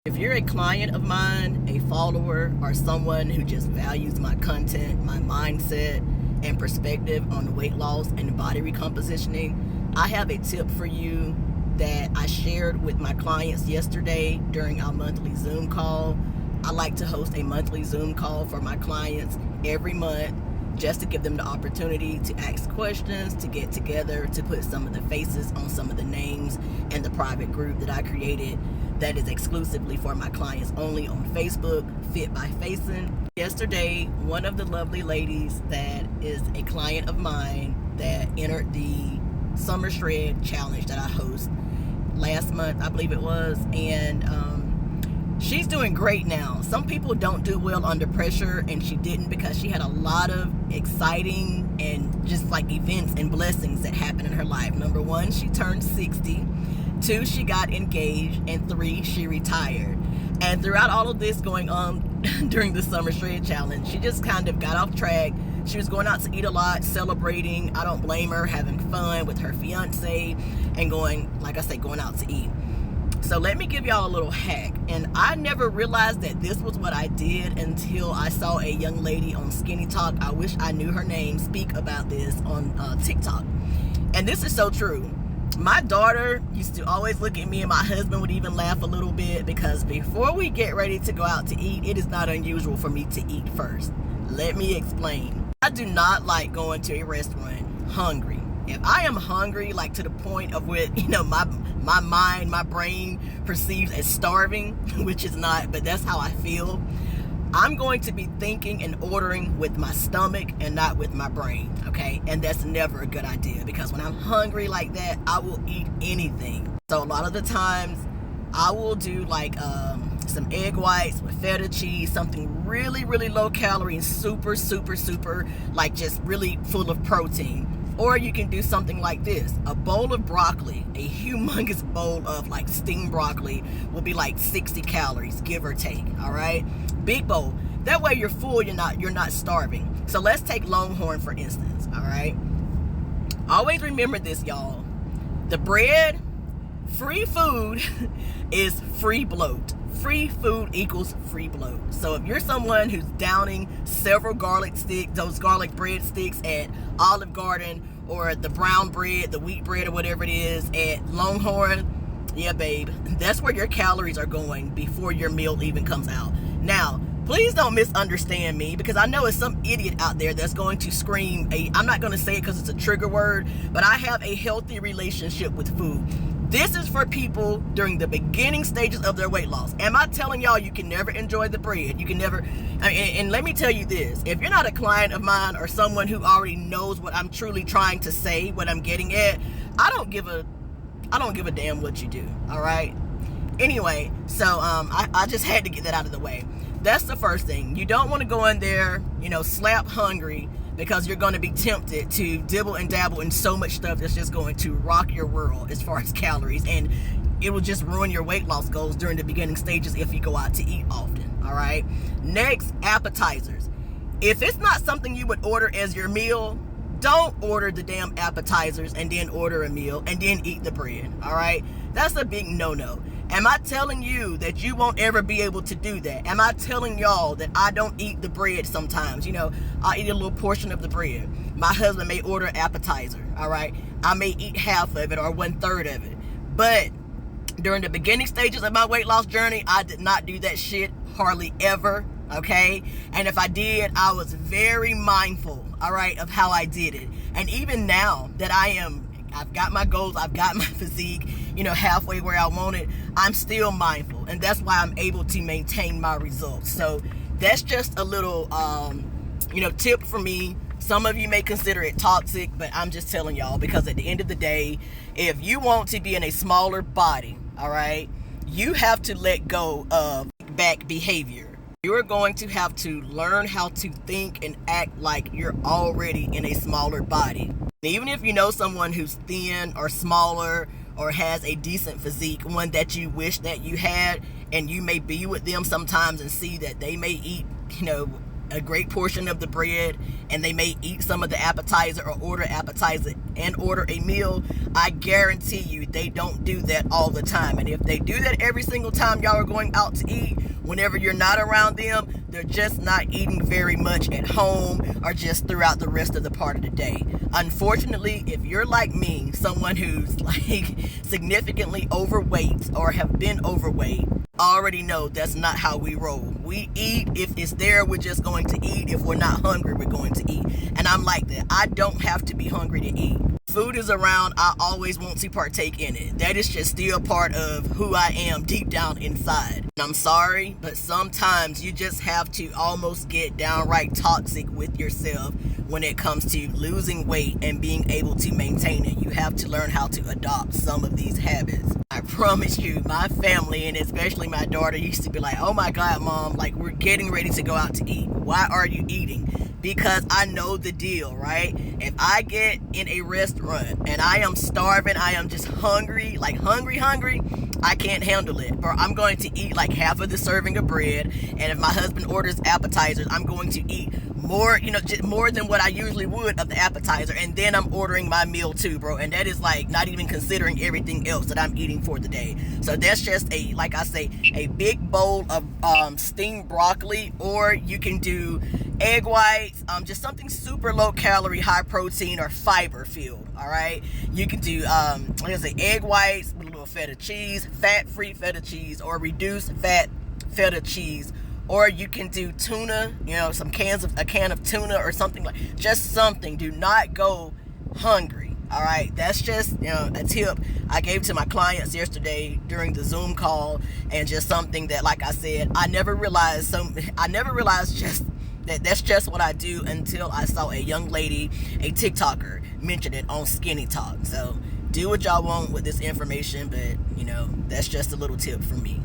If you're a client of mine, a follower, or someone who just values my content, my mindset, and perspective on weight loss and body recompositioning, I have a tip for you that I shared with my clients yesterday during our monthly Zoom call. I like to host a monthly Zoom call for my clients every month just to give them the opportunity to ask questions, to get together, to put some of the faces on some of the names and the private group that I created that is exclusively for my clients only on Facebook, Fit by Facing. Yesterday, one of the lovely ladies that is a client of mine that entered the Summer Shred Challenge that I host last month, I believe it was, and she's doing great now. Some people don't do well under pressure, and she didn't because she had a lot of exciting and just like events and blessings that happened in her life. Number one, she turned 60. 2, she got engaged, and 3, she retired. And throughout all of this going on during the Summer Shred Challenge, she just kind of got off track. She was going out to eat a lot, celebrating. I don't blame her, having fun with her fiance and going, like I say, going out to eat. So let me give y'all a little hack. And I never realized that this was what I did until I saw a young lady on Skinny Talk, I wish I knew her name, speak about this on TikTok. And this is so true. My daughter used to always look at me, and my husband would even laugh a little bit, because before we get ready to go out to eat, it is not unusual for me to eat first. Let me explain. I do not like going to a restaurant hungry. If I am hungry, like to the point of where, my mind, my brain perceives as starving, which is not, but that's how I feel, I'm going to be thinking and ordering with my stomach and not with my brain, okay? And that's never a good idea, because when I'm hungry like that, I will eat anything. So a lot of the times, I will do like some egg whites with feta cheese, something really, really low calorie and super, super, super, like just really full of protein. Or you can do something like this. A bowl of broccoli, a humongous bowl of like steamed broccoli will be like 60 calories, give or take, all right? Big bowl. That way you're full, you're not starving. So let's take Longhorn for instance, all right? Always remember this, y'all. The bread, free food is free bloat. Free food equals free bloat. So if you're someone who's downing several garlic sticks, those garlic bread sticks at Olive Garden, or the brown bread, the wheat bread, or whatever it is at Longhorn, yeah, babe, that's where your calories are going before your meal even comes out. Now, please don't misunderstand me, because I know it's some idiot out there that's going to scream, I'm not going to say it because it's a trigger word, but I have a healthy relationship with food. This is for people during the beginning stages of their weight loss. Am I telling y'all you can never enjoy the bread? You can never, and let me tell you this, if you're not a client of mine or someone who already knows what I'm truly trying to say, what I'm getting at, I don't give a damn what you do, all right? Anyway, so I just had to get that out of the way. That's the first thing. You don't want to go in there, slap hungry, because you're going to be tempted to dibble and dabble in so much stuff that's just going to rock your world as far as calories, and it will just ruin your weight loss goals during the beginning stages if you go out to eat often, all right? Next, appetizers. If it's not something you would order as your meal, don't order the damn appetizers and then order a meal and then eat the bread, all right? That's a big no-no. Am I telling you that you won't ever be able to do that? Am I telling y'all that I don't eat the bread sometimes? I'll eat a little portion of the bread. My husband may order an appetizer, all right? I may eat half of it or 1/3 of it. But during the beginning stages of my weight loss journey, I did not do that shit hardly ever, okay? And if I did, I was very mindful, all right, of how I did it. And even now that I've got my goals, I've got my physique, halfway where I want it, I'm still mindful. And that's why I'm able to maintain my results. So that's just a little, tip for me. Some of you may consider it toxic, but I'm just telling y'all, because at the end of the day, if you want to be in a smaller body, all right, you have to let go of back behavior. You're going to have to learn how to think and act like you're already in a smaller body. Even if you know someone who's thin or smaller or has a decent physique, one that you wish that you had, and you may be with them sometimes and see that they may eat, a great portion of the bread, and they may eat some of the appetizer or order appetizer and order a meal. I guarantee you they don't do that all the time. And if they do that every single time y'all are going out to eat, whenever you're not around them, they're just not eating very much at home or just throughout the rest of the part of the day. Unfortunately, if you're like me, someone who's like significantly overweight or have been overweight, already know that's not how we roll. We eat. If it's there, we're just going to eat. If we're not hungry, we're going to eat. And I'm like that. I don't have to be hungry to eat. Food is around, I always want to partake in it. That is just still part of who I am deep down inside. And I'm sorry, but sometimes you just have to almost get downright toxic with yourself when it comes to losing weight and being able to maintain it. You have to learn how to adopt some of these habits. I promise you, my family, and especially my daughter, used to be like, oh my God, Mom, like we're getting ready to go out to eat. Why are you eating? Because I know the deal, right? If I get in a restaurant and I am starving, I am just hungry, like hungry, I can't handle it. Or I'm going to eat like half of the serving of bread. And if my husband orders appetizers, I'm going to eat more, just more than what I usually would of the appetizer. And then I'm ordering my meal too, bro. And that is like not even considering everything else that I'm eating for the day. So that's just like I say, a big bowl of steamed broccoli, or you can do egg whites, just something super low calorie, high protein, or fiber filled. All right, you can do like I say, egg whites with a little feta cheese, fat-free feta cheese, or reduced fat feta cheese. Or you can do tuna, a can of tuna or something, like just something. Do not go hungry. All right, that's just a tip I gave to my clients yesterday during the Zoom call, and just something that, like I said, I never realized just that's just what I do until I saw a young lady, a TikToker, mention it on Skinny Talk. So do what y'all want with this information, but that's just a little tip from me.